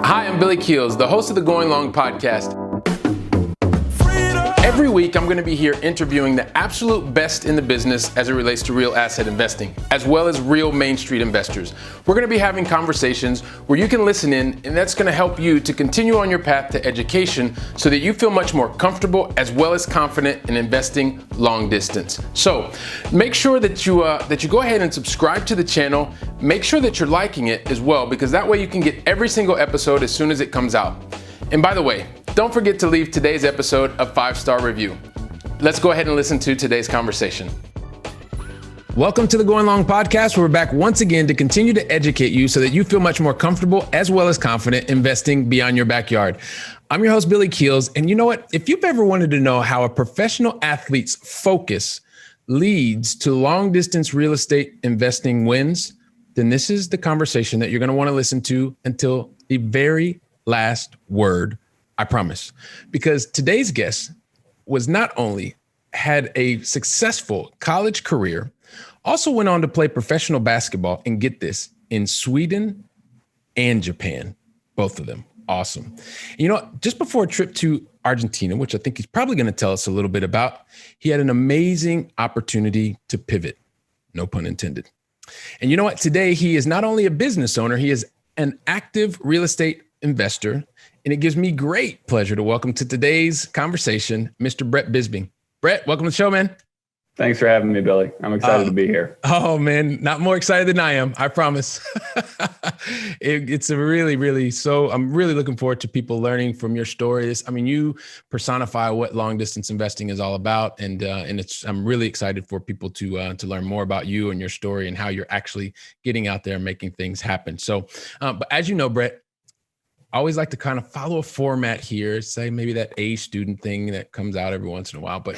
Hi, I'm Billy Keels, the host of the Going Long podcast. Every week, I'm going to be here interviewing the absolute best in the business as it relates to real asset investing, as well as real Main Street investors. We're going to be having conversations where you can listen in, and that's going to help you to continue on your path to education so that you feel much more comfortable as well as confident in investing long distance. So make sure that you go ahead and subscribe to the channel. Make sure that you're liking it as well, because that way you can get every single episode as soon as it comes out. And by the way, don't forget to leave today's episode a 5-star review. Let's go ahead and listen to today's conversation. Welcome to the Going Long podcast, where we're back once again to continue to educate you so that you feel much more comfortable as well as confident investing beyond your backyard. I'm your host, Billy Keels. And you know what? If you've ever wanted to know how a professional athlete's focus leads to long distance real estate investing wins, then this is the conversation that you're going to want to listen to until the very last word, I promise. Because today's guest was not only had a successful college career, also went on to play professional basketball, and get this, in Sweden and Japan, both of them. Awesome. You know, just before a trip to Argentina, which I think he's probably going to tell us a little bit about, he had an amazing opportunity to pivot, no pun intended. And you know what? Today, he is not only a business owner, he is an active real estate investor. And it gives me great pleasure to welcome to today's conversation, Mr. Brett Bisping. Brett, welcome to the show, man. Thanks for having me, Billy. I'm excited to be here. Oh, man, not more excited than I am, I promise. It's a really, so I'm really looking forward to people learning from your stories. I mean, you personify what long distance investing is all about. And I'm really excited for people to learn more about you and your story and how you're actually getting out there and making things happen. So, but as you know, Brett, I always like to kind of follow a format here, say maybe that A student thing that comes out every once in a while, but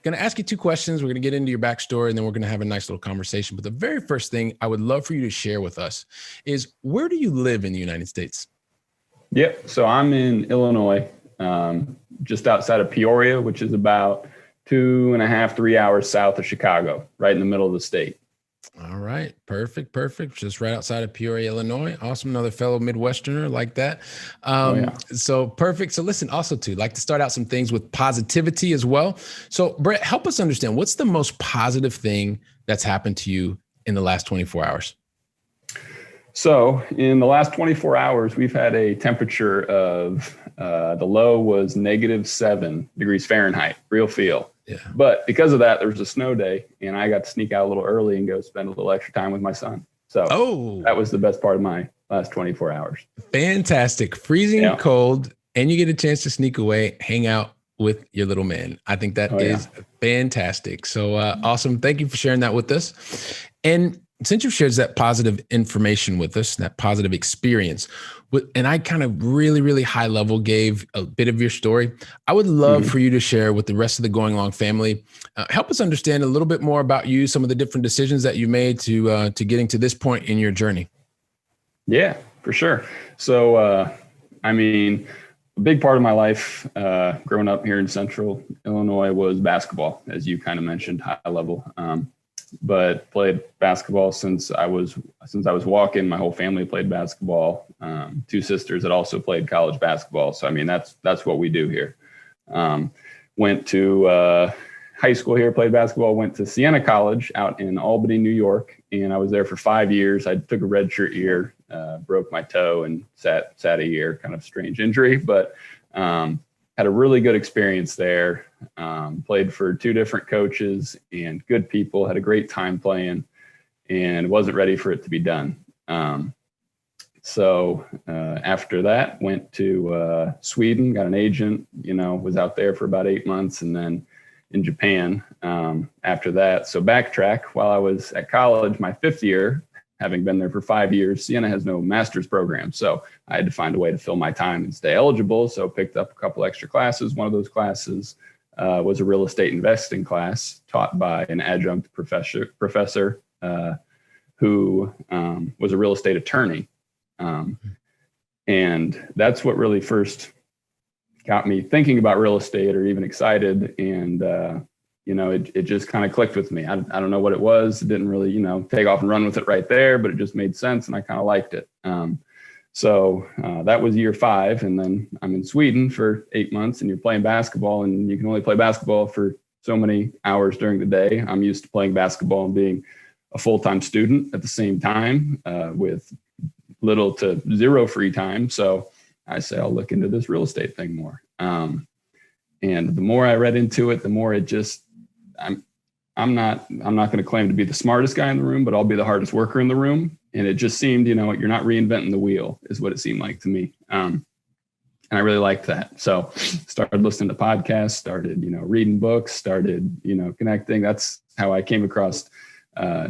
going to ask you 2 questions. We're going to get into your backstory, and then we're going to have a nice little conversation. But the very first thing I would love for you to share with us is, where do you live in the United States? Yep. So I'm in Illinois, just outside of Peoria, which is about 2.5, 3 hours south of Chicago, right in the middle of the state. All right. Perfect. Just right outside of Peoria, Illinois. Awesome. Another fellow Midwesterner like that. So perfect. So listen, also too, like to start out some things with positivity as well. So Brett, help us understand, what's the most positive thing that's happened to you in the last 24 hours? So in the last 24 hours, we've had a temperature of, the low was -7 degrees Fahrenheit, real feel. Yeah. But because of that, there was a snow day, and I got to sneak out a little early and go spend a little extra time with my son. So that was the best part of my last 24 hours. Fantastic. Freezing cold, and you get a chance to sneak away, hang out with your little man. I think that is fantastic. So awesome. Thank you for sharing that with us. And since you shared that positive information with us, that positive experience, and I kind of really high level gave a bit of your story, I would love for you to share with the rest of the Going Long family. Help us understand a little bit more about you, some of the different decisions that you made to getting to this point in your journey. Yeah, for sure. So, I mean, a big part of my life growing up here in Central Illinois was basketball, as you kind of mentioned, high level. But played basketball since I was walking. My whole family played basketball. 2 sisters that also played college basketball. So I mean, that's what we do here. Went to high school here, played basketball. Went to Siena College out in Albany, New York, and I was there for 5 years. I took a redshirt year, broke my toe, and sat a year. Kind of strange injury, but had a really good experience there. Played for 2 different coaches and good people, had a great time playing, and wasn't ready for it to be done. So after that, went to Sweden, got an agent, was out there for about 8 months, and then in Japan after that. So backtrack, while I was at college, my 5th year, having been there for 5 years, Siena has no master's program. So I had to find a way to fill my time and stay eligible. So picked up a couple extra classes. One of those classes was a real estate investing class taught by an adjunct professor who was a real estate attorney. And that's what really first got me thinking about real estate, or even excited. And it just kind of clicked with me. I don't know what it was. It didn't really, take off and run with it right there, but it just made sense and I kind of liked it. So that was year 5. And then I'm in Sweden for 8 months and you're playing basketball and you can only play basketball for so many hours during the day. I'm used to playing basketball and being a full-time student at the same time with little to zero free time. So I say, I'll look into this real estate thing more. And the more I read into it, the more it just, I'm not going to claim to be the smartest guy in the room, but I'll be the hardest worker in the room. And it just seemed, you're not reinventing the wheel is what it seemed like to me. And I really liked that. So started listening to podcasts, started, reading books, started, connecting. That's how I came across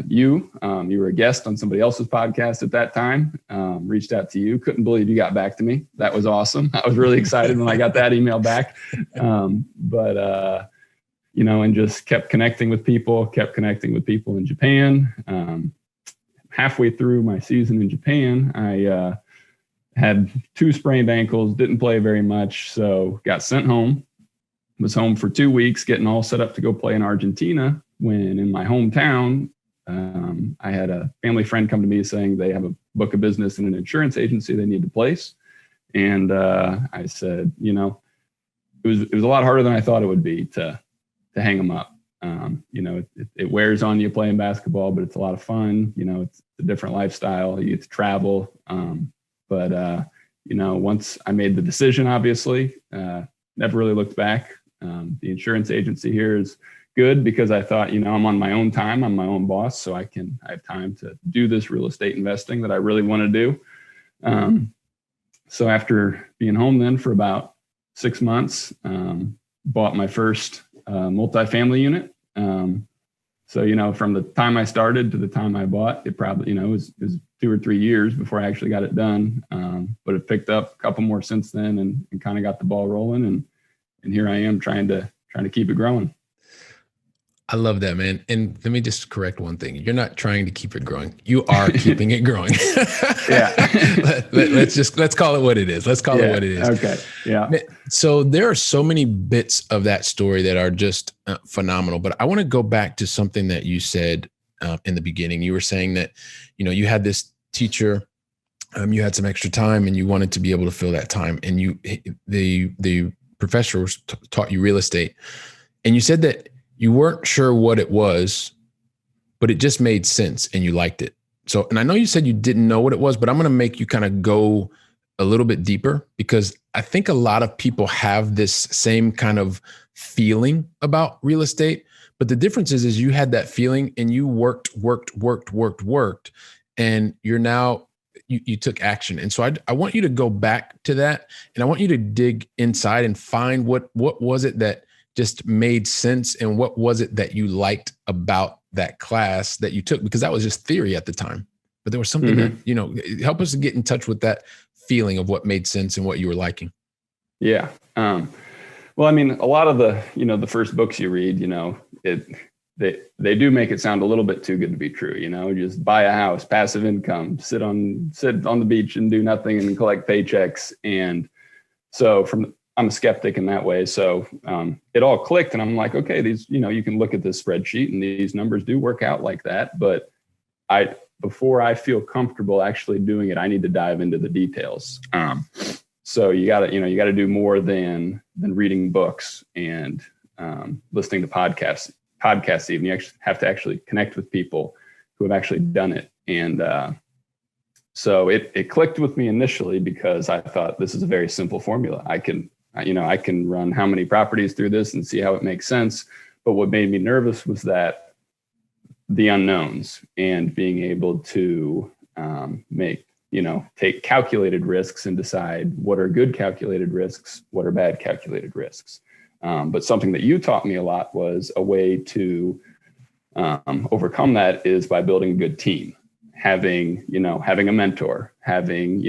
you. You were a guest on somebody else's podcast at that time. Reached out to you. Couldn't believe you got back to me. That was awesome. I was really excited when I got that email back. And just kept connecting with people in Japan. Halfway through my season in Japan, I had 2 sprained ankles, didn't play very much. So got sent home, was home for 2 weeks, getting all set up to go play in Argentina. When in my hometown, I had a family friend come to me saying they have a book of business in an insurance agency they need to place. And I said, it was a lot harder than I thought it would be to hang them up. It wears on you playing basketball, but it's a lot of fun. It's a different lifestyle. You get to travel. Once I made the decision, obviously, never really looked back. The insurance agency here is good because I thought, I'm on my own time. I'm my own boss. So I have time to do this real estate investing that I really want to do. So after being home then for about 6 months, bought my first multifamily unit. So, from the time I started to the time I bought, it probably, it was 2 or 3 years before I actually got it done. But it picked up a couple more since then and kind of got the ball rolling. And here I am trying to keep it growing. I love that, man. And let me just correct one thing. You're not trying to keep it growing. You are keeping it growing. Yeah. let's call it what it is. Let's call it what it is. Okay. Yeah. So there are so many bits of that story that are just phenomenal, but I want to go back to something that you said in the beginning. You were saying that, you had this teacher, you had some extra time and you wanted to be able to fill that time. And the professor taught you real estate. And you said that you weren't sure what it was, but it just made sense and you liked it. So, and I know you said you didn't know what it was, but I'm going to make you kind of go a little bit deeper because I think a lot of people have this same kind of feeling about real estate. But the difference is you had that feeling and you worked, and you're now, you took action. And so I want you to go back to that and I want you to dig inside and find what was it that just made sense and what was it that you liked about that class that you took, because that was just theory at the time, but there was something that, help us to get in touch with that feeling of what made sense and what you were liking. Yeah. Well, I mean, a lot of the, the first books you read, they do make it sound a little bit too good to be true, just buy a house, passive income, sit on the beach and do nothing and collect paychecks. And so I'm a skeptic in that way. So it all clicked and I'm like, okay, these, you can look at this spreadsheet and these numbers do work out like that. But before I feel comfortable actually doing it, I need to dive into the details. So you gotta do more than reading books and listening to podcasts even. You actually have to actually connect with people who have actually done it. And so it clicked with me initially because I thought this is a very simple formula. I can run how many properties through this and see how it makes sense. But what made me nervous was that the unknowns and being able to take calculated risks and decide what are good calculated risks, what are bad calculated risks. But something that you taught me a lot was a way to overcome that is by building a good team, having a mentor, having,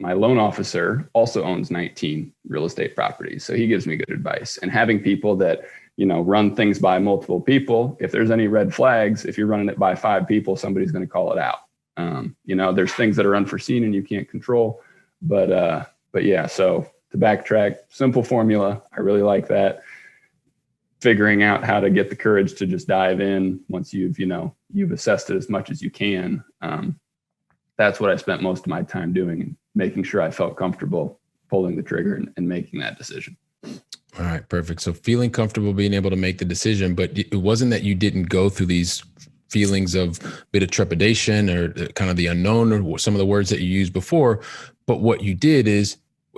my loan officer also owns 19 real estate properties. So he gives me good advice, and having people that, run things by multiple people. If there's any red flags, if you're running it by 5 people, somebody's going to call it out. There's things that are unforeseen and you can't control, but yeah, so to backtrack, simple formula. I really like that. figuring out how to get the courage to just dive in once you've assessed it as much as you can. That's what I spent most of my time doing, and making sure I felt comfortable pulling the trigger and making that decision. All right, perfect. So feeling comfortable being able to make the decision, but it wasn't that you didn't go through these feelings of a bit of trepidation or kind of the unknown or some of the words that you used before. But what you did is,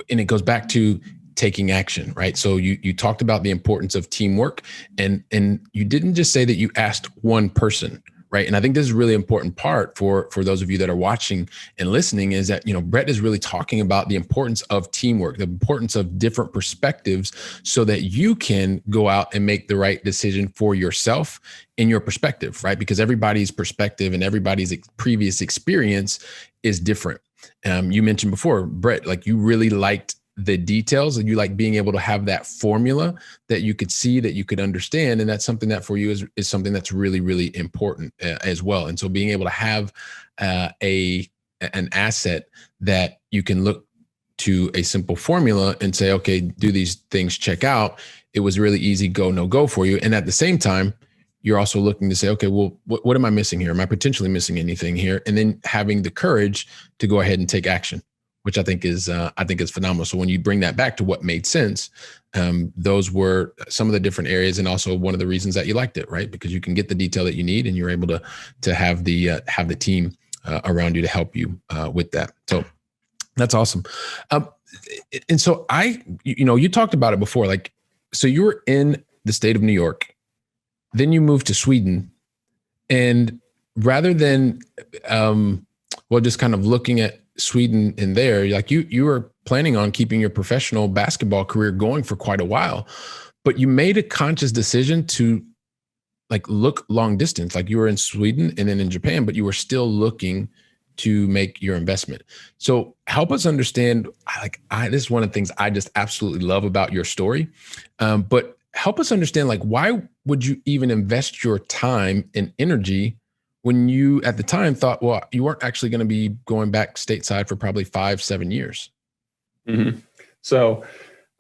and it goes back to taking action, right? So you talked about the importance of teamwork, and you didn't just say that you asked one person, right? And I think this is a really important part for those of you that are watching and listening, is that, Brett is really talking about the importance of teamwork, the importance of different perspectives, so that you can go out and make the right decision for yourself in your perspective, right? Because everybody's perspective and everybody's previous experience is different. You mentioned before, Brett, like you really liked the details, and you like being able to have that formula that you could see, that you could understand. And that's something that for you is something that's really, really important as well. And so being able to have an asset that you can look to a simple formula and say, okay, do these things check out? It was really easy, go, no go for you. And at the same time, you're also looking to say, okay, well, what am I missing here? Am I potentially missing anything here? And then having the courage to go ahead and take action, which I think is phenomenal. So when you bring that back to what made sense, those were some of the different areas, and also one of the reasons that you liked it, right? Because you can get the detail that you need, and you're able to have the team around you to help you with that. So that's awesome. And so you talked about it before, like, so you were in the state of New York, then you moved to Sweden, and rather than just kind of looking at Sweden in there, like you were planning on keeping your professional basketball career going for quite a while, but you made a conscious decision to like look long distance. Like you were in Sweden and then in Japan, but you were still looking to make your investment. So help us understand, this is one of the things I just absolutely love about your story. But help us understand, like, why would you even invest your time and energy when you at the time thought, well, you weren't actually going to be going back stateside for probably 5-7 years? Mm-hmm. So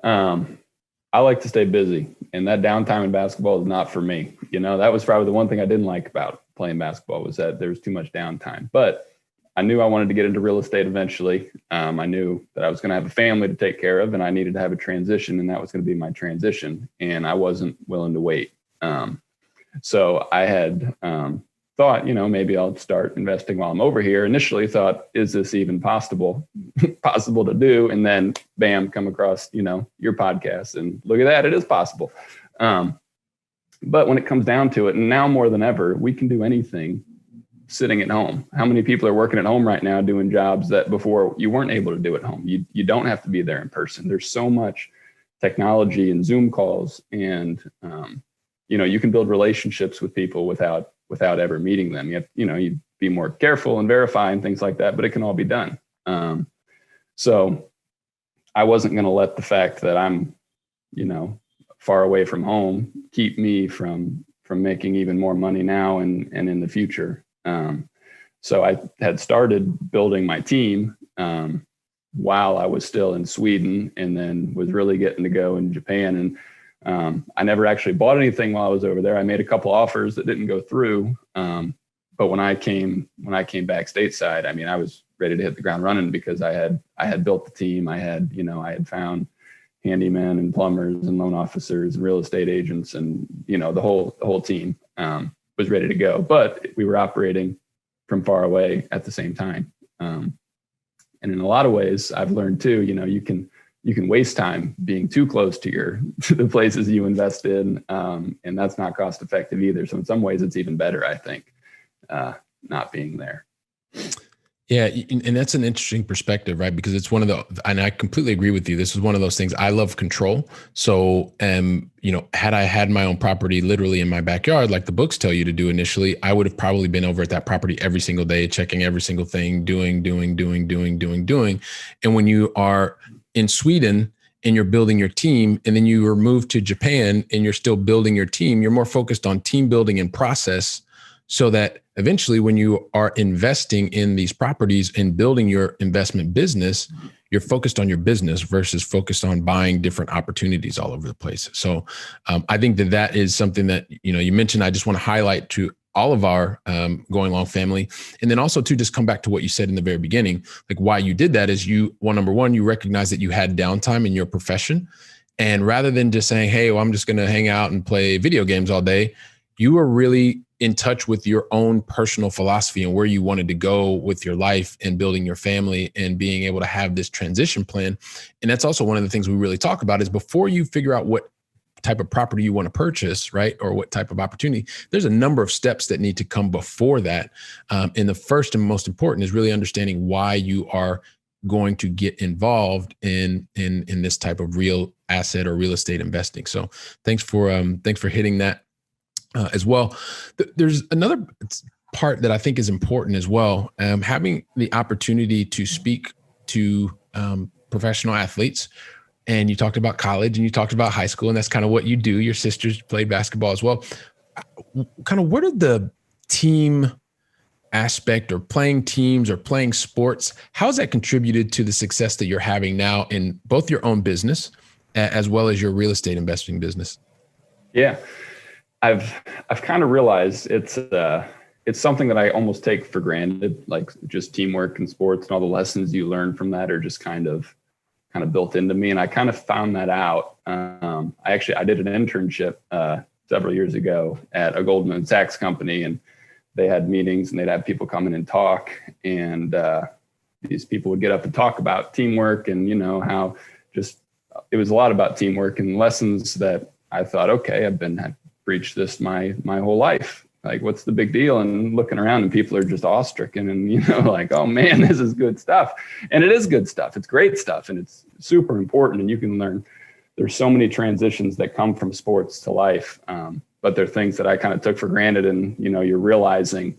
I like to stay busy, and that downtime in basketball is not for me. That was probably the one thing I didn't like about playing basketball, was that there was too much downtime. But I knew I wanted to get into real estate eventually. I knew that I was going to have a family to take care of, and I needed to have a transition, and that was going to be my transition. And I wasn't willing to wait. So I had thought, maybe I'll start investing while I'm over here. Initially thought, is this even possible to do? And then bam, come across, your podcast, and look at that, it is possible. But when it comes down to it, and now more than ever, we can do anything sitting at home. How many people are working at home right now doing jobs that before you weren't able to do at home? You don't have to be there in person. There's so much technology and Zoom calls, and you can build relationships with people without ever meeting them. You be more careful and verify and things like that, but it can all be done. So I wasn't going to let the fact that I'm, far away from home keep me from making even more money now and in the future. So I had started building my team while I was still in Sweden, and then was really getting to go in Japan. And I never actually bought anything while I was over there. I made a couple offers that didn't go through. But when I came back stateside, I was ready to hit the ground running, because I had built the team. I had found handymen and plumbers and loan officers and real estate agents, and, the whole team was ready to go, but we were operating from far away at the same time. And in a lot of ways, I've learned too, you can waste time being too close to the places you invest in. And that's not cost effective either. So in some ways it's even better, I think, not being there. Yeah. And that's an interesting perspective, right? Because it's and I completely agree with you. This is one of those things. I love control. So, had I had my own property literally in my backyard, like the books tell you to do initially, I would have probably been over at that property every single day, checking every single thing, doing. And when you are in Sweden and you're building your team, and then you are moved to Japan and you're still building your team, you're more focused on team building and process, so that eventually when you are investing in these properties and building your investment business, you're focused on your business versus focused on buying different opportunities all over the place. So I think that is something that, you mentioned, I just want to highlight to all of our going long family. And then also to just come back to what you said in the very beginning, like why you did that is number one, you recognize that you had downtime in your profession. And rather than just saying, hey, well, I'm just going to hang out and play video games all day, you were really in touch with your own personal philosophy and where you wanted to go with your life and building your family and being able to have this transition plan. And that's also one of the things we really talk about is before you figure out what type of property you want to purchase, right? Or what type of opportunity, there's a number of steps that need to come before that. And the first and most important is really understanding why you are going to get involved in this type of real asset or real estate investing. So thanks for hitting that as well. There's another part that I think is important as well. Having the opportunity to speak to professional athletes. And you talked about college and you talked about high school, and that's kind of what you do. Your sisters played basketball as well. Kind of what are the team aspect or playing teams or playing sports? How has that contributed to the success that you're having now in both your own business as well as your real estate investing business? Yeah, I've kind of realized it's something that I almost take for granted, like just teamwork in sports and all the lessons you learn from that are just kind of built into me. And I kind of found that out. I did an internship several years ago at a Goldman Sachs company, and they had meetings and they'd have people come in and talk. And these people would get up and talk about teamwork and, how just, it was a lot about teamwork and lessons that I thought, okay, I've preached this my whole life. Like, what's the big deal? And looking around and people are just awestricken and, like, oh man, this is good stuff. And it is good stuff. It's great stuff. And it's super important. And you can learn, there's so many transitions that come from sports to life. But they're things that I kind of took for granted. And, you're realizing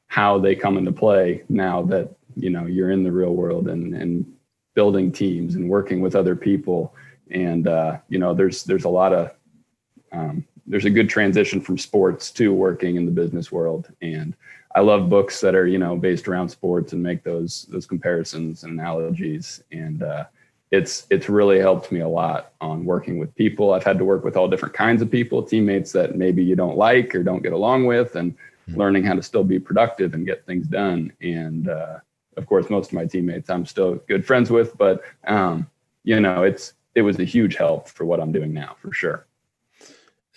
how they come into play now that, you're in the real world and building teams and working with other people. And, there's a lot of, there's a good transition from sports to working in the business world. And I love books that are, based around sports and make those comparisons and analogies. And it's really helped me a lot on working with people. I've had to work with all different kinds of people, teammates that maybe you don't like or don't get along with, and learning how to still be productive and get things done. And of course, most of my teammates I'm still good friends with, but it was a huge help for what I'm doing now, for sure.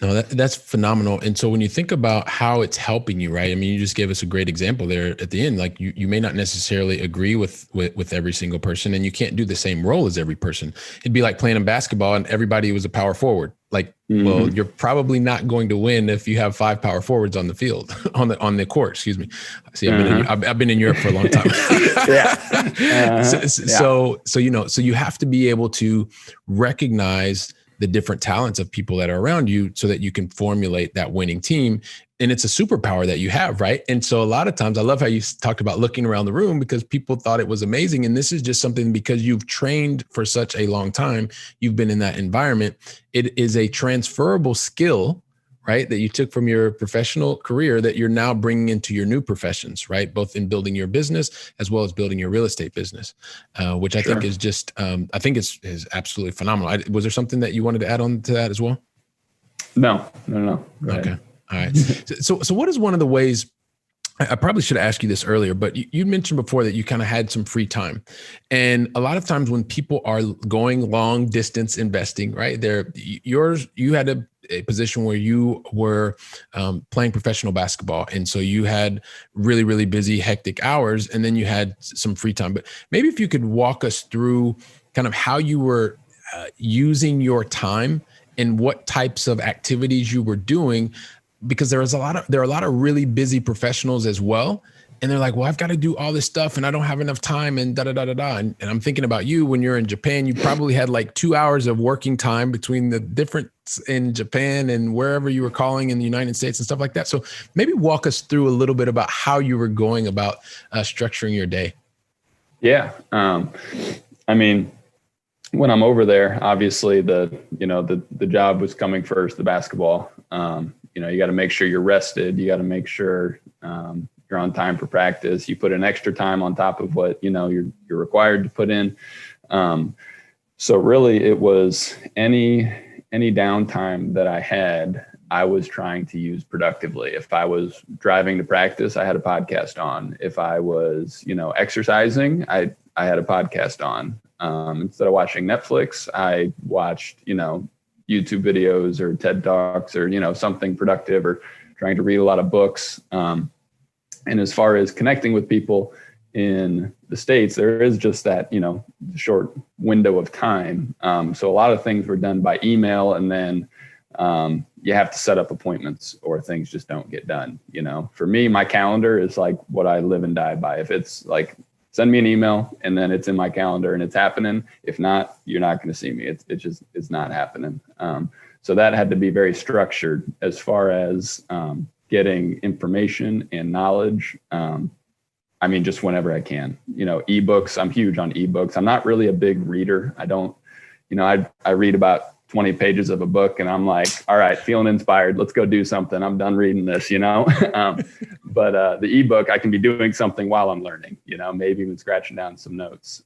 No, that's phenomenal. And so when you think about how it's helping you, right? I mean, you just gave us a great example there at the end. Like you may not necessarily agree with every single person, and you can't do the same role as every person. It'd be like playing in basketball and everybody was a power forward. Like, well, you're probably not going to win if you have 5 power forwards on the field, on the court, excuse me. See, I've been in Europe for a long time. Yeah. So you have to be able to recognize the different talents of people that are around you so that you can formulate that winning team. And it's a superpower that you have, right? And so a lot of times, I love how you talked about looking around the room because people thought it was amazing. And this is just something because you've trained for such a long time, you've been in that environment. It is a transferable skill, right, that you took from your professional career that you're now bringing into your new professions, right? Both in building your business as well as building your real estate business, which I think is just, I think is absolutely phenomenal. Was there something that you wanted to add on to that as well? No. Go okay. ahead. All right. So what is one of the ways, I probably should have asked you this earlier, but you mentioned before that you kind of had some free time. And a lot of times when people are going long distance investing, right, you had a position where you were playing professional basketball. And so you had really, really busy, hectic hours, and then you had some free time. But maybe if you could walk us through kind of how you were using your time and what types of activities you were doing, because there are a lot of really busy professionals as well. And they're like, well, I've got to do all this stuff and I don't have enough time and da-da-da-da-da. And I'm thinking about you when you're in Japan, you probably had like 2 hours of working time between the difference in Japan and wherever you were calling in the United States and stuff like that. So maybe walk us through a little bit about how you were going about structuring your day. Yeah. I mean, when I'm over there, obviously the job was coming first, the basketball. You got to make sure you're rested. You got to make sure, you're on time for practice. You put in extra time on top of what, you're required to put in. So really it was any downtime that I had, I was trying to use productively. If I was driving to practice, I had a podcast on. If I was, exercising, I had a podcast on. Instead of watching Netflix, I watched, YouTube videos or TED Talks or, something productive, or trying to read a lot of books. And as far as connecting with people in the States, there is just that, short window of time. So a lot of things were done by email, and then you have to set up appointments or things just don't get done. For me, my calendar is like what I live and die by. If it's like, send me an email and then it's in my calendar and it's happening. If not, you're not going to see me. It's not happening. So that had to be very structured as far as getting information and knowledge. Just whenever I can, ebooks, I'm huge on ebooks. I'm not really a big reader. I don't, I read about 20 pages of a book and I'm like, all right, feeling inspired. Let's go do something. I'm done reading this, but the ebook, I can be doing something while I'm learning, maybe even scratching down some notes.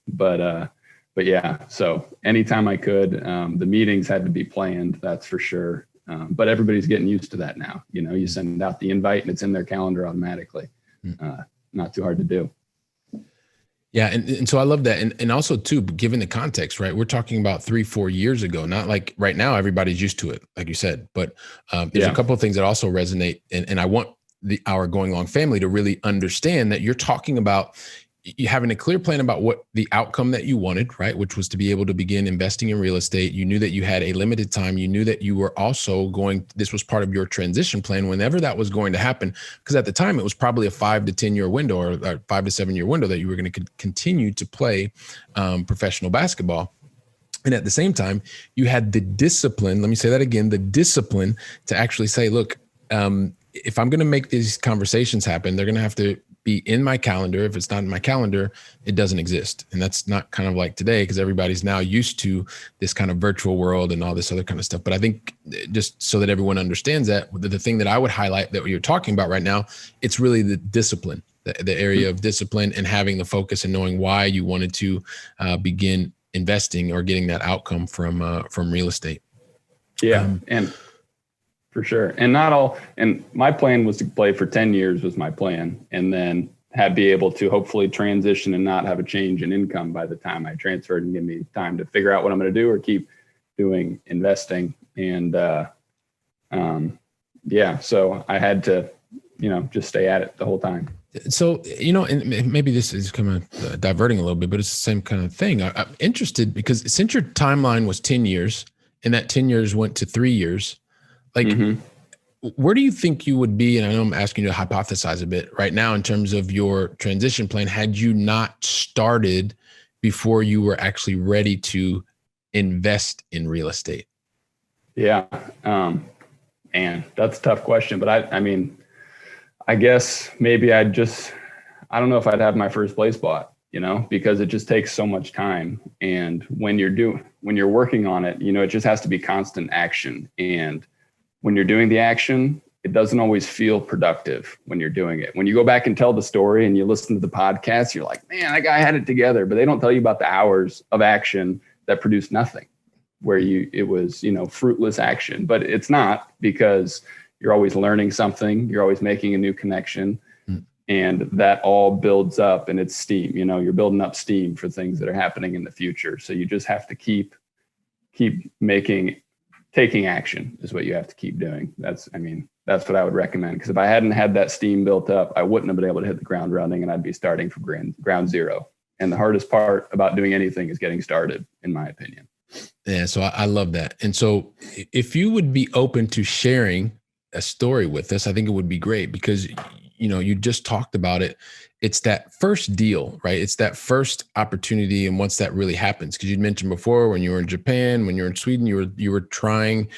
But yeah, so anytime I could, the meetings had to be planned, that's for sure. But everybody's getting used to that now. You send out the invite and it's in their calendar automatically. Not too hard to do. Yeah. And so I love that. And also too, given the context, right? We're talking about 3-4 years ago, not like right now, everybody's used to it, like you said, but there's a couple of things that also resonate. And I want our Going Long family to really understand that you're talking about you having a clear plan about what the outcome that you wanted, right? Which was to be able to begin investing in real estate. You knew that you had a limited time. You knew that you were also this was part of your transition plan whenever that was going to happen. Because at the time it was probably a 5 to 10 year window or 5 to 7 year window that you were going to continue to play professional basketball. And at the same time, you had the discipline, let me say that again, the discipline to actually say, look, if I'm going to make these conversations happen, they're going to have to be in my calendar. If it's not in my calendar, it doesn't exist. And that's not kind of like today, because everybody's now used to this kind of virtual world and all this other kind of stuff. But I think just so that everyone understands that, the thing that I would highlight that you're talking about right now, it's really the discipline, the area of discipline and having the focus and knowing why you wanted to begin investing or getting that outcome from real estate. Yeah. And for sure. And my plan was to play for 10 years was my plan. And then be able to hopefully transition and not have a change in income by the time I transferred, and give me time to figure out what I'm going to do or keep doing investing. And, so I had to, just stay at it the whole time. So, and maybe this is kind of diverting a little bit, but it's the same kind of thing. I'm interested because since your timeline was 10 years and that 10 years went to 3 years, where do you think you would be? And I know I'm asking you to hypothesize a bit right now in terms of your transition plan, had you not started before you were actually ready to invest in real estate? Yeah. And that's a tough question, but I guess maybe I don't know if I'd have my first place bought, because it just takes so much time. And when you're working on it, it just has to be constant action. And when you're doing the action, it doesn't always feel productive when you're doing it. When you go back and tell the story and you listen to the podcast, you're like, man, that guy had it together, but they don't tell you about the hours of action that produced nothing, where it was, fruitless action. But it's not, because you're always learning something. You're always making a new connection, and that all builds up, and it's steam. You're building up steam for things that are happening in the future. So you just have to keep taking action is what you have to keep doing. That's what I would recommend. Because if I hadn't had that steam built up, I wouldn't have been able to hit the ground running, and I'd be starting from ground zero. And the hardest part about doing anything is getting started, in my opinion. Yeah. So I love that. And so if you would be open to sharing a story with us, I think it would be great, because, you just talked about it. It's that first deal, right? It's that first opportunity. And once that really happens, because you'd mentioned before, when you were in Japan, when you were in Sweden, you were trying,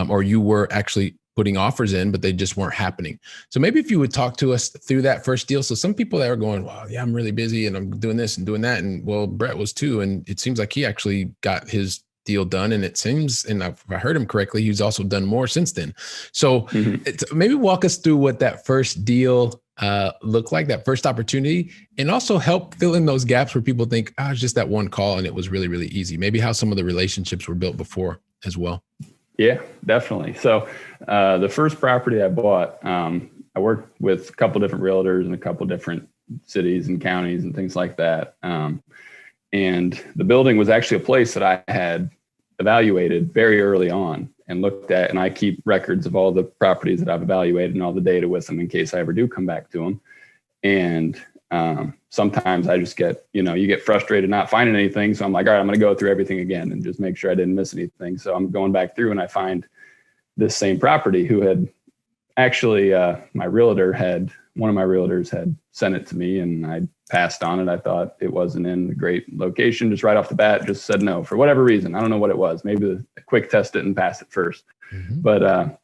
or you were actually putting offers in, but they just weren't happening. So maybe if you would talk to us through that first deal. So some people that are going, wow, yeah, I'm really busy and I'm doing this and doing that. And well, Brett was too. And it seems like he actually got his deal done. And it seems, and if I heard him correctly, he's also done more since then. So maybe walk us through what that first deal looked like, that first opportunity, and also help fill in those gaps where people think, it's just that one call and it was really, really easy. Maybe how some of the relationships were built before as well. Yeah, definitely. So the first property I bought, I worked with a couple different realtors in a couple different cities and counties and things like that. And the building was actually a place that I had evaluated very early on and looked at, and I keep records of all the properties that I've evaluated and all the data with them in case I ever do come back to them. And sometimes I just get, you get frustrated not finding anything. So I'm like, all right, I'm going to go through everything again and just make sure I didn't miss anything. So I'm going back through and I find this same property who had actually, one of my realtors had sent it to me, and I passed on it. I thought it wasn't in a great location, just right off the bat, just said no for whatever reason. I don't know what it was. Maybe the quick test it and pass it first. But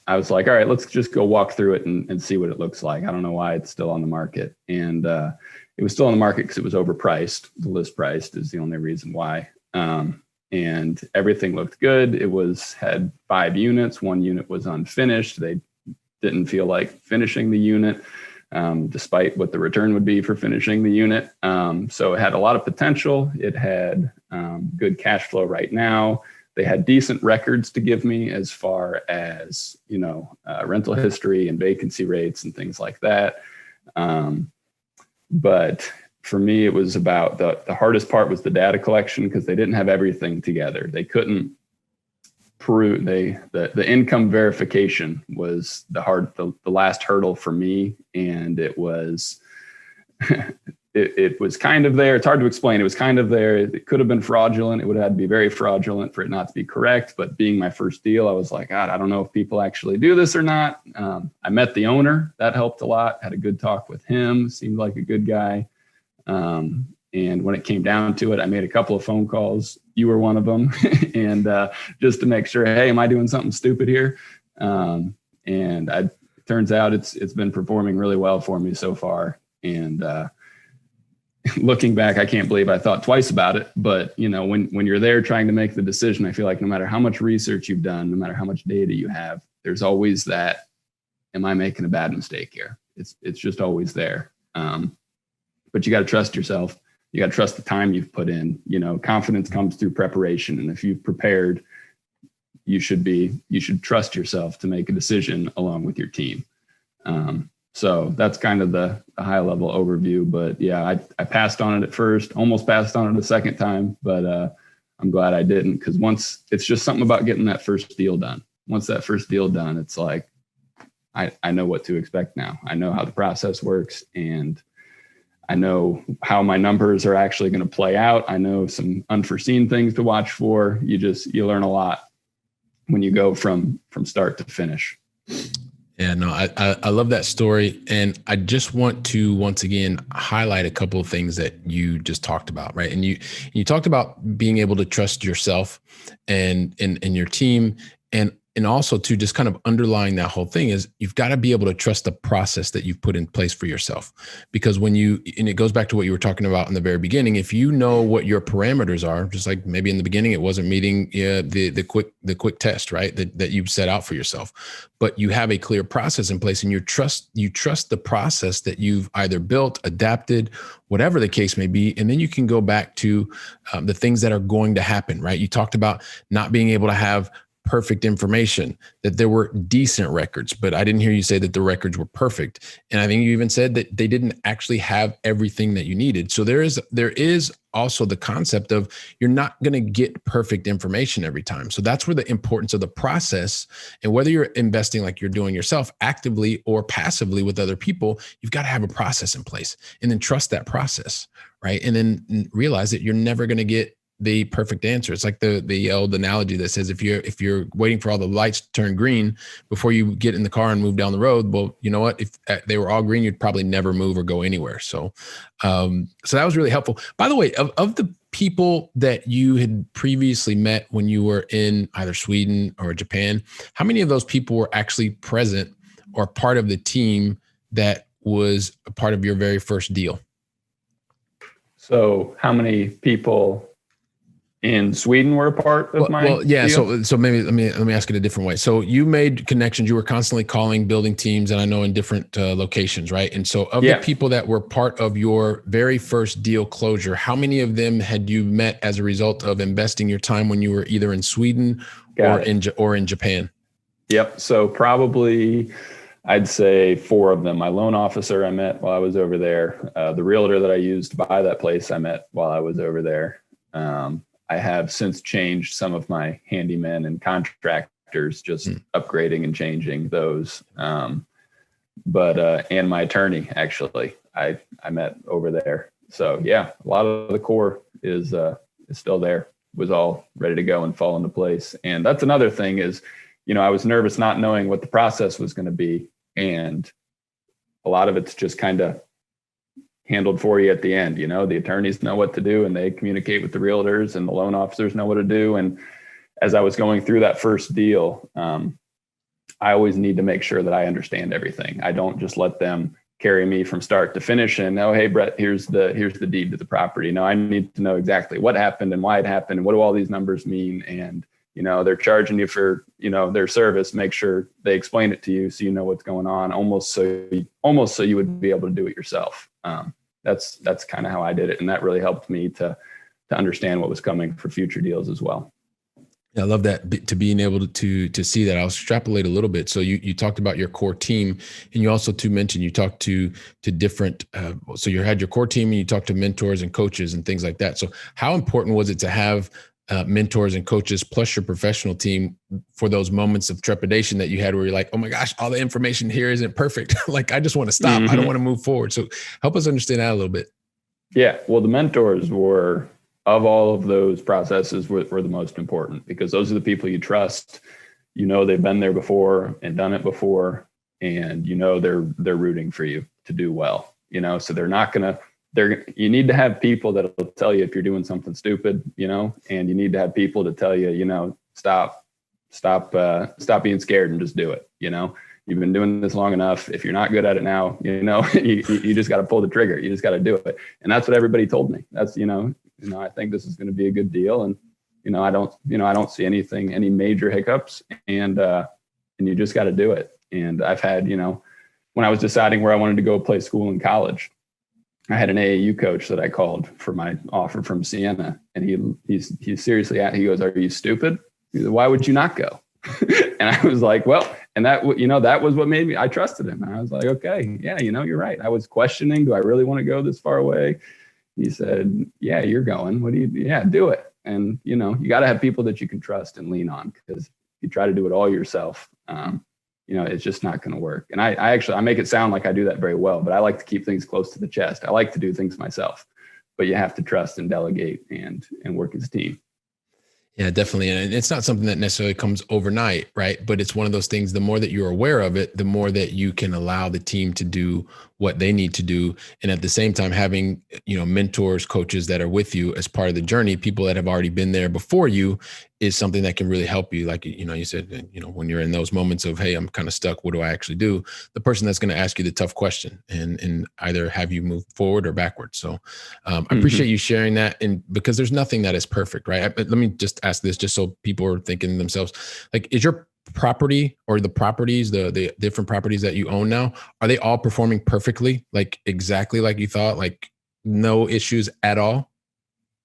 I was like, all right, let's just go walk through it and see what it looks like. I don't know why it's still on the market. And it was still on the market because it was overpriced. The list priced is the only reason why. And everything looked good. It had 5 units. 1 unit was unfinished. They didn't feel like finishing the unit, despite what the return would be for finishing the unit. So it had a lot of potential. It had good cash flow right now. They had decent records to give me as far as, rental history and vacancy rates and things like that. But for me, it was about the hardest part was the data collection, because they didn't have everything together. They couldn't prove the income verification was the last hurdle for me. And it was, it was kind of there. It's hard to explain. It was kind of there. It could have been fraudulent. It would have had to be very fraudulent for it not to be correct. But being my first deal, I was like, God, I don't know if people actually do this or not. I met the owner. That helped a lot. Had a good talk with him. Seemed like a good guy. And when it came down to it, I made a couple of phone calls. You were one of them. And just to make sure, hey, am I doing something stupid here? And it turns out it's been performing really well for me so far. And looking back, I can't believe I thought twice about it. But, when you're there trying to make the decision, I feel like no matter how much research you've done, no matter how much data you have, there's always that, am I making a bad mistake here? It's just always there. But you got to trust yourself. You got to trust the time you've put in. Confidence comes through preparation. And if you've prepared, you should trust yourself to make a decision along with your team. So that's kind of the high level overview. But yeah, I passed on it at first, almost passed on it a second time, but I'm glad I didn't, because it's just something about getting that first deal done. Once that first deal done, it's like, I know what to expect now. I know how the process works, and I know how my numbers are actually going to play out. I know some unforeseen things to watch for. You learn a lot when you go from start to finish. Yeah, no, I love that story. And I just want to, once again, highlight a couple of things that you just talked about, right? And you talked about being able to trust yourself and your team, and also to just kind of underlying that whole thing is you've got to be able to trust the process that you've put in place for yourself. Because and it goes back to what you were talking about in the very beginning, if you know what your parameters are, just like maybe in the beginning, it wasn't meeting the quick test, right? That you've set out for yourself, but you have a clear process in place, and you trust the process that you've either built, adapted, whatever the case may be. And then you can go back to the things that are going to happen, right? You talked about not being able to have perfect information, that there were decent records, but I didn't hear you say that the records were perfect. And I think you even said that they didn't actually have everything that you needed. So there is also the concept of you're not going to get perfect information every time. So that's where the importance of the process, and whether you're investing like you're doing yourself actively or passively with other people, you've got to have a process in place, and then trust that process, right? And then realize that you're never going to get the perfect answer. It's like the old analogy that says if you're waiting for all the lights to turn green before you get in the car and move down the road, well, you know what? If they were all green, you'd probably never move or go anywhere. So that was really helpful. By the way, of the people that you had previously met when you were in either Sweden or Japan, how many of those people were actually present or part of the team that was a part of your very first deal? So how many people in Sweden were a part of my yeah. deal? So maybe let me ask it a different way. So you made connections. You were constantly calling, building teams, and I know in different locations, right? And so, of the people that were part of your very first deal closure, how many of them had you met as a result of investing your time when you were either in Sweden or in Japan? Yep. So probably, I'd say 4 of them. My loan officer I met while I was over there. The realtor that I used to buy that place I met while I was over there. I have since changed some of my handymen and contractors, just upgrading and changing those. But and my attorney, actually, I met over there. So yeah, a lot of the core is still there. Was all ready to go and fall into place. And that's another thing is, I was nervous not knowing what the process was going to be. And a lot of it's just kind of handled for you at the end. The attorneys know what to do and they communicate with the realtors, and the loan officers know what to do. And as I was going through that first deal, I always need to make sure that I understand everything. I don't just let them carry me from start to finish and, oh, hey, Brett, here's the deed to the property. No, I need to know exactly what happened and why it happened and what do all these numbers mean. And they're charging you for, their service. Make sure they explain it to you so you know what's going on, almost so you would be able to do it yourself. That's kind of how I did it. And that really helped me to understand what was coming for future deals as well. Yeah, I love that, to being able to see that. I'll extrapolate a little bit. So you talked about your core team, and you also mentioned you talked to different. So you had your core team, and you talked to mentors and coaches and things like that. So how important was it to have mentors and coaches plus your professional team for those moments of trepidation that you had where you're like, oh my gosh, all the information here isn't perfect. Like, I just want to stop. I don't want to move forward. So help us understand that a little bit. Yeah. Well, the mentors were, of all of those processes, were the most important, because those are the people you trust. They've been there before and done it before, and they're rooting for you to do well. So they're not gonna. You need to have people that will tell you if you're doing something stupid, and you need to have people to tell you, stop being scared and just do it. You've been doing this long enough. If you're not good at it now, you just got to pull the trigger. You just got to do it. And that's what everybody told me. That's, I think this is going to be a good deal. And, I don't see any major hiccups, and you just got to do it. And I've had, when I was deciding where I wanted to go play school in college, I had an AAU coach that I called for my offer from Siena, and he seriously, he goes, "Are you stupid? Why would you not go?" And I was like, well, and that was what made me, I trusted him. And I was like, okay, yeah, you're right. I was questioning, do I really want to go this far away? He said, yeah, you're going. Do it. And, you got to have people that you can trust and lean on, because if you try to do it all yourself, it's just not going to work. And I make it sound like I do that very well, but I like to keep things close to the chest. I like to do things myself, but you have to trust and delegate and work as a team. Yeah, definitely. And it's not something that necessarily comes overnight, right? But it's one of those things, the more that you're aware of it, the more that you can allow the team to do what they need to do. And at the same time, having, mentors, coaches that are with you as part of the journey, people that have already been there before you, is something that can really help you. Like, you said, when you're in those moments of, hey, I'm kind of stuck, what do I actually do? The person that's going to ask you the tough question and either have you move forward or backwards. So I appreciate you sharing that. And because there's nothing that is perfect, right? Let me just ask this, just so people are thinking to themselves, like, is your property or the properties, the different properties that you own now, are they all performing perfectly? Like exactly like you thought, like no issues at all?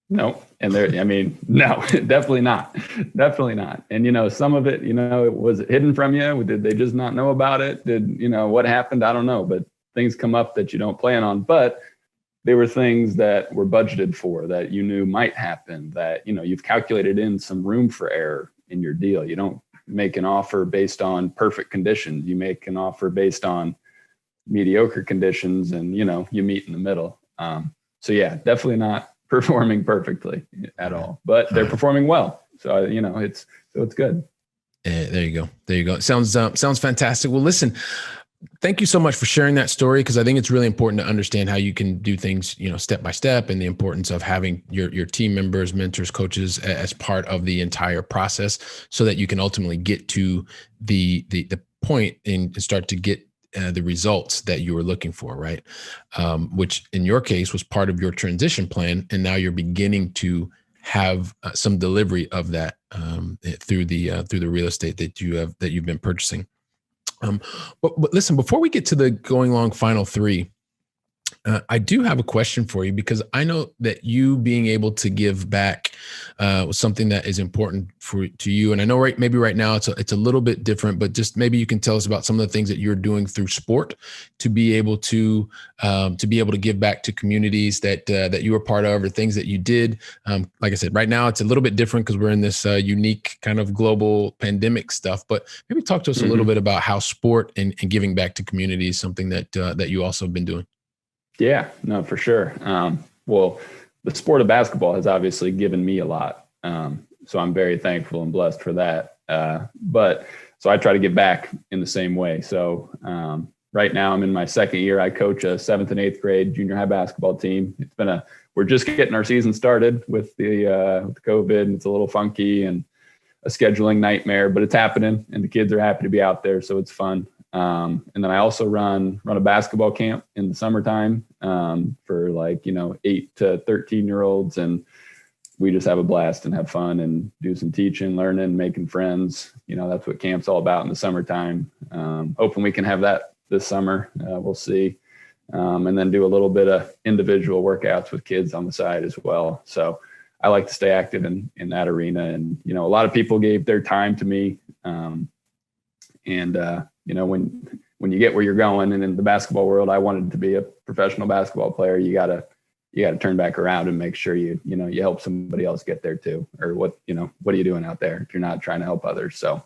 No. And no, definitely not. Definitely not. And, some of it, was it hidden from you? Did they just not know about it? Did, what happened? I don't know, but things come up that you don't plan on, but they were things that were budgeted for, that you knew might happen, that, you've calculated in some room for error in your deal. You don't make an offer based on perfect conditions. You make an offer based on mediocre conditions, and, you meet in the middle. So yeah, definitely not performing perfectly at all, but they're performing well. So, it's good. There you go. There you go. Sounds fantastic. Well, listen, thank you so much for sharing that story, because I think it's really important to understand how you can do things, step by step, and the importance of having your team members, mentors, coaches as part of the entire process, so that you can ultimately get to the point and start to get the results that you were looking for, right? Which in your case was part of your transition plan, and now you're beginning to have some delivery of that through the real estate that you've been purchasing. But listen, before we get to the going long final three, I do have a question for you, because I know that you being able to give back was something that is important to you. And I know maybe right now it's a little bit different, but just maybe you can tell us about some of the things that you're doing through sport to be able to give back to communities that you were part of, or things that you did. Like I said, right now it's a little bit different because we're in this unique kind of global pandemic stuff. But maybe talk to us a little bit about how sport and giving back to communities is something that you also have been doing. Yeah, no, for sure. Well, the sport of basketball has obviously given me a lot. So I'm very thankful and blessed for that. But so I try to give back in the same way. So right now I'm in my second year. I coach a 7th and 8th grade junior high basketball team. We're just getting our season started with the COVID, and it's a little funky and a scheduling nightmare, but it's happening and the kids are happy to be out there. So it's fun. And then I also run a basketball camp in the summertime for 8 to 13-year-olds. And we just have a blast and have fun and do some teaching, learning, making friends. That's what camp's all about in the summertime. Hoping we can have that this summer. We'll see. And then do a little bit of individual workouts with kids on the side as well. So I like to stay active in that arena. And, a lot of people gave their time to me. When you get where you're going, and in the basketball world, I wanted to be a professional basketball player. You gotta turn back around and make sure you help somebody else get there too. Or what are you doing out there if you're not trying to help others? So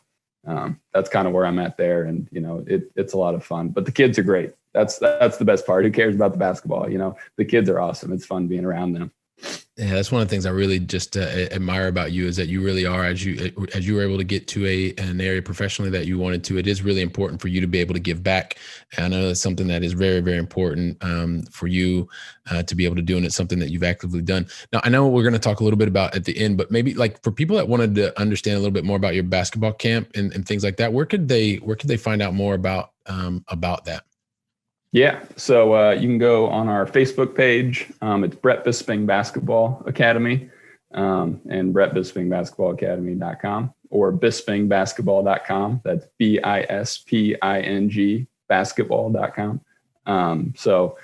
that's kind of where I'm at there. And, it's a lot of fun, but the kids are great. That's the best part. Who cares about the basketball? The kids are awesome. It's fun being around them. Yeah, that's one of the things I really just admire about you, is that you really are, as you were able to get to an area professionally that you wanted to. It is really important for you to be able to give back. And I know that's something that is very, very important for you to be able to do, and it's something that you've actively done. Now, I know we're going to talk a little bit about at the end, but maybe for people that wanted to understand a little bit more about your basketball camp and things like that, where could they find out more about that? Yeah. So you can go on our Facebook page. It's Brett Bisping Basketball Academy and BrettBispingBasketballAcademy.com or BispingBasketball.com. That's BISPING basketball.com. So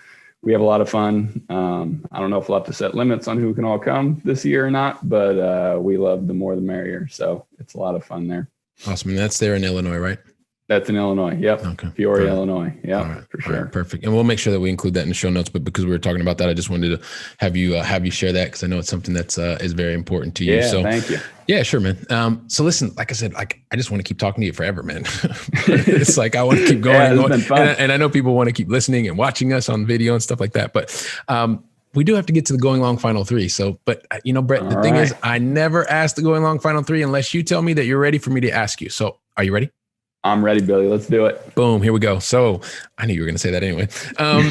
we have a lot of fun. I don't know if we'll have to set limits on who can all come this year or not, but we love the more the merrier. So it's a lot of fun there. Awesome. And that's there in Illinois, right? That's in Illinois. Yep. Okay. Peoria, right. Illinois. Yeah, right. For sure. Right. Perfect. And we'll make sure that we include that in the show notes. But because we were talking about that, I just wanted to have you share that, because I know it's something that's is very important to you. Yeah. So thank you. Yeah, sure, man. So listen, like I said, I just want to keep talking to you forever, man. It's I want to keep going. Yeah, it's been fun. And I know people want to keep listening and watching us on video and stuff like that. But we do have to get to the going long final three. So, but Brett, the thing is, I never ask the going long final three unless you tell me that you're ready for me to ask you. So are you ready? I'm ready, Billy. Let's do it. Boom. Here we go. So I knew you were going to say that anyway.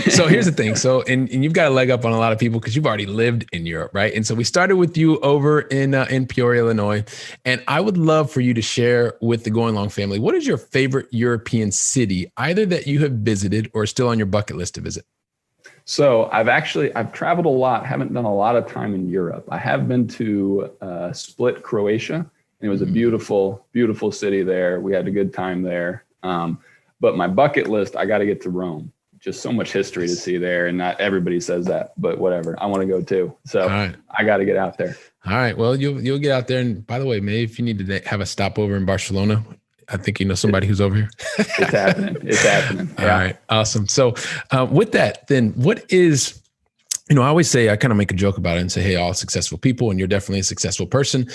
So here's the thing. So, and you've got a leg up on a lot of people because you've already lived in Europe, right? And so we started with you over in Peoria, Illinois. And I would love for you to share with the Going Long family, what is your favorite European city, either that you have visited or still on your bucket list to visit? So I've traveled a lot, haven't done a lot of time in Europe. I have been to Split, Croatia. It was a beautiful, beautiful city there. We had a good time there. But my bucket list, I got to get to Rome. Just so much history to see there. And not everybody says that, but whatever. I want to go too. So I got to get out there. All right. Well, you'll get out there. And by the way, maybe if you need to have a stopover in Barcelona, I think you know somebody who's over here. It's happening. It's happening. Yeah. All right. Awesome. So with that, then what is... I always say, I kind of make a joke about it and say, hey, all successful people, and you're definitely a successful person,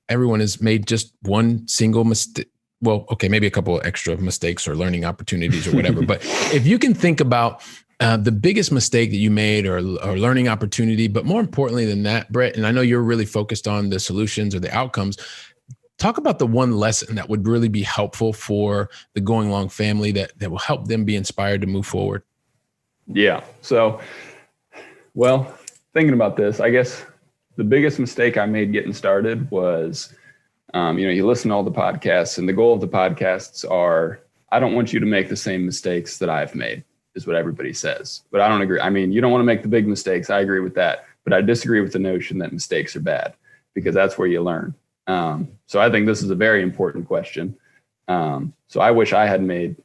everyone has made just one single mistake. Well, okay, maybe a couple of extra mistakes or learning opportunities or whatever. But if you can think about the biggest mistake that you made or learning opportunity, but more importantly than that, Brett, and I know you're really focused on the solutions or the outcomes, talk about the one lesson that would really be helpful for the Going Long family that will help them be inspired to move forward. Yeah. So, well, thinking about this, I guess the biggest mistake I made getting started was, you listen to all the podcasts, and the goal of the podcasts are, I don't want you to make the same mistakes that I've made, is what everybody says. But I don't agree. I mean, you don't want to make the big mistakes. I agree with that. but I disagree with the notion that mistakes are bad, because that's where you learn. So I think this is a very important question. So I wish I had made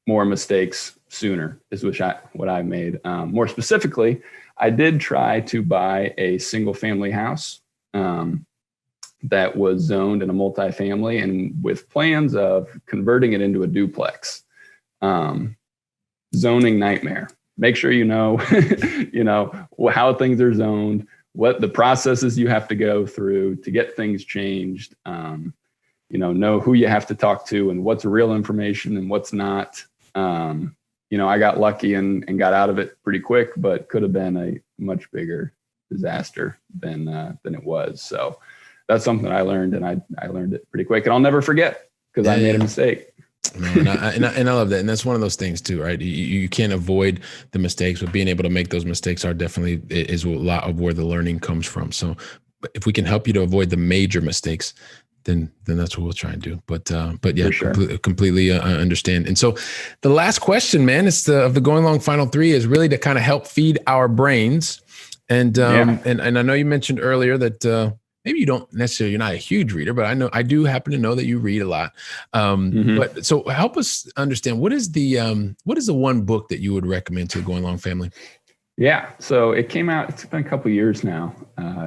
more mistakes sooner, is what I made. More specifically, I did try to buy a single family house that was zoned in a multifamily, and with plans of converting it into a duplex. Zoning nightmare. Make sure you know, how things are zoned, what the processes you have to go through to get things changed. Know who you have to talk to and what's real information and what's not. I got lucky and got out of it pretty quick, but could have been a much bigger disaster than it was. So that's something I learned, and I learned it pretty quick, and I'll never forget, because I made a mistake. No, and I love that. And that's one of those things too, right? You can't avoid the mistakes, but being able to make those mistakes is a lot of where the learning comes from. So if we can help you to avoid the major mistakes, then that's what we'll try and do. But yeah, sure. completely understand. And so the last question, man, of the Going Long Final 3 is really to kind of help feed our brains. And and I know you mentioned earlier that maybe you're not a huge reader, but I do happen to know that you read a lot. But so help us understand, what is the one book that you would recommend to the Going Long family? Yeah. So it came out, it's been a couple of years now.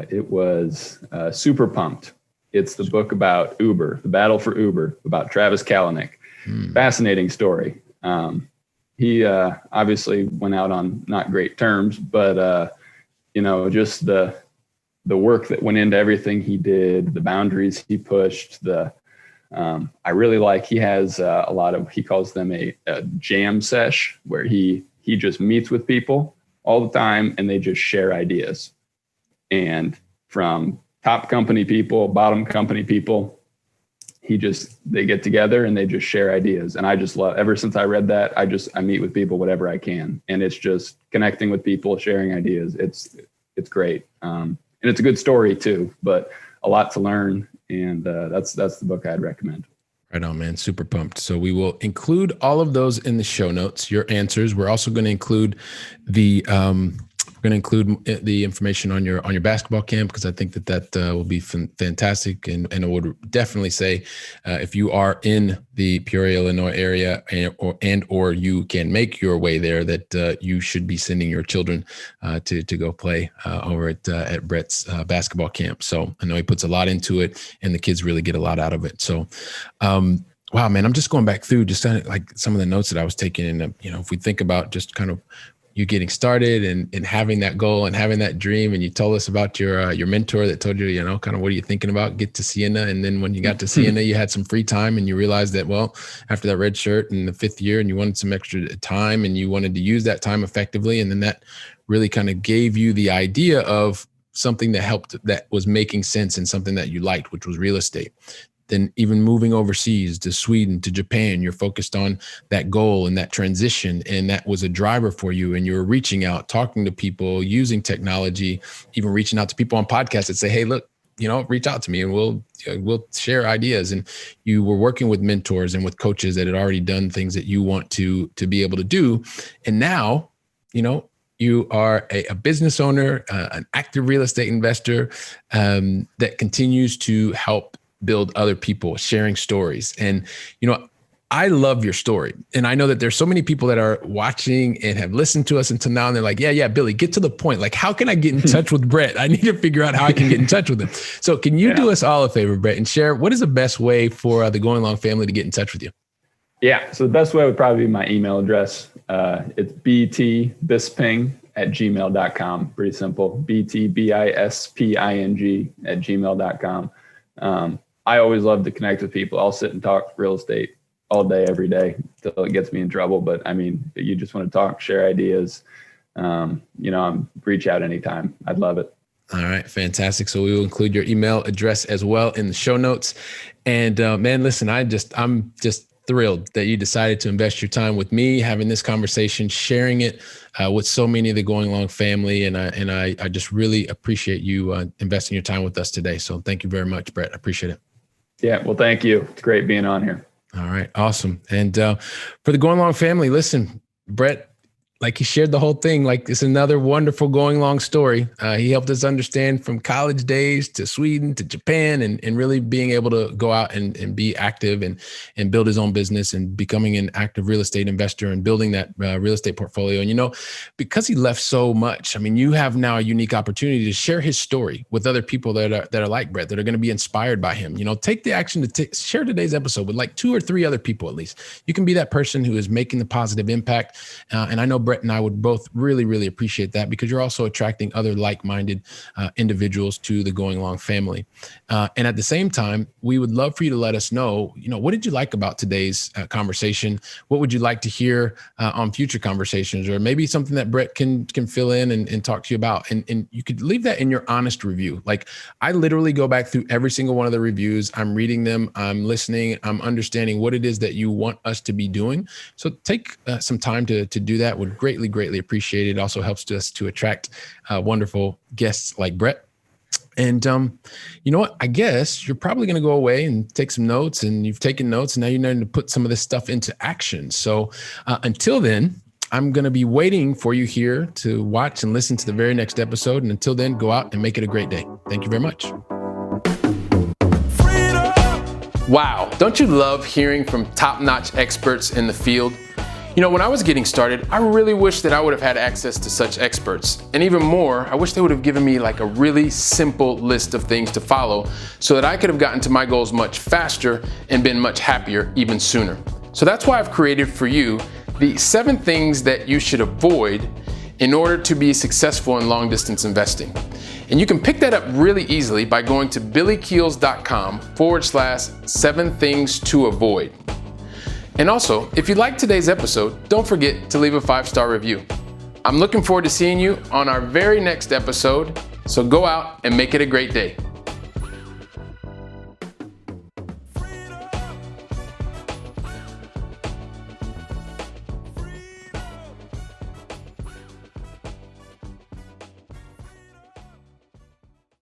It was Super Pumped. It's the book about Uber, the battle for Uber, about Travis Kalanick. Fascinating story. He obviously went out on not great terms, but just the work that went into everything he did, the boundaries he pushed, I really like, he has a lot of, he calls them a jam sesh, where he just meets with people all the time and they just share ideas. And from top company people, bottom company people, they get together and they just share ideas. And I just love, ever since I read that, I meet with people whatever I can. And it's just connecting with people, sharing ideas. It's great. And it's a good story too, but a lot to learn. And that's the book I'd recommend. Right on, man. Super pumped. So we will include all of those in the show notes, your answers. We're also going to include the information on your basketball camp, because I think that will be fantastic. And I would definitely say if you are in the Peoria, Illinois area or you can make your way there, that you should be sending your children to go play over at Brett's basketball camp. So I know he puts a lot into it, and the kids really get a lot out of it. So wow, man, I'm just going back through just like some of the notes that I was taking. And if we think about just kind of you getting started and having that goal and having that dream, and you told us about your mentor that told you, kind of what are you thinking about, get to Siena. And then when you got to Siena, you had some free time and you realized that, well, after that red shirt in the 5th year, and you wanted some extra time and you wanted to use that time effectively. And then that really kind of gave you the idea of something that was making sense and something that you liked, which was real estate. Then even moving overseas to Sweden, to Japan, you're focused on that goal and that transition. And that was a driver for you. And you were reaching out, talking to people, using technology, even reaching out to people on podcasts that say, hey, look, reach out to me and we'll share ideas. And you were working with mentors and with coaches that had already done things that you want to be able to do. And now, you are a business owner, an active real estate investor that continues to help build other people, sharing stories. And, I love your story. And I know that there's so many people that are watching and have listened to us until now. And they're like, yeah, Billy, get to the point. Like, how can I get in touch with Brett? I need to figure out how I can get in touch with him. So can you do us all a favor, Brett, and share what is the best way for the Going Long family to get in touch with you? Yeah. So the best way would probably be my email address. It's btbisping@gmail.com. Pretty simple. btbisping@gmail.com. I always love to connect with people. I'll sit and talk real estate all day, every day until it gets me in trouble. But I mean, you just want to talk, share ideas, reach out anytime. I'd love it. All right. Fantastic. So we will include your email address as well in the show notes. And man, listen, I'm just thrilled that you decided to invest your time with me, having this conversation, sharing it with so many of the Going Long family. And I just really appreciate you investing your time with us today. So thank you very much, Brett. I appreciate it. Yeah. Well, thank you. It's great being on here. All right. Awesome. And for the Going Long family, listen, Brett like he shared the whole thing. Like it's another wonderful going long story. He helped us understand from college days to Sweden to Japan and really being able to go out and be active and build his own business and becoming an active real estate investor and building that real estate portfolio. And, because he left so much, I mean, you have now a unique opportunity to share his story with other people that are like Brett, that are going to be inspired by him. Take the action to share today's episode with like 2 or 3 other people at least. You can be that person who is making the positive impact. And I know Brett and I would both really, really appreciate that, because you're also attracting other like-minded individuals to the Going Long family. And at the same time, we would love for you to let us know, what did you like about today's conversation? What would you like to hear on future conversations, or maybe something that Brett can fill in and talk to you about. And you could leave that in your honest review. Like I literally go back through every single one of the reviews. I'm reading them. I'm listening. I'm understanding what it is that you want us to be doing. So take some time to do that. Would greatly appreciate it. It also helps us to attract wonderful guests like Brett. And you know what? I guess you're probably going to go away and take some notes, and you've taken notes, and now you're starting to put some of this stuff into action. So until then, I'm going to be waiting for you here to watch and listen to the very next episode. And until then, go out and make it a great day. Thank you very much. Wow. Don't you love hearing from top-notch experts in the field? When I was getting started, I really wish that I would have had access to such experts. And even more, I wish they would have given me like a really simple list of things to follow so that I could have gotten to my goals much faster and been much happier even sooner. So that's why I've created for you the 7 things that you should avoid in order to be successful in long distance investing. And you can pick that up really easily by going to billykeels.com/7 things to avoid. And also, if you liked today's episode, don't forget to leave a 5-star review. I'm looking forward to seeing you on our very next episode, so go out and make it a great day.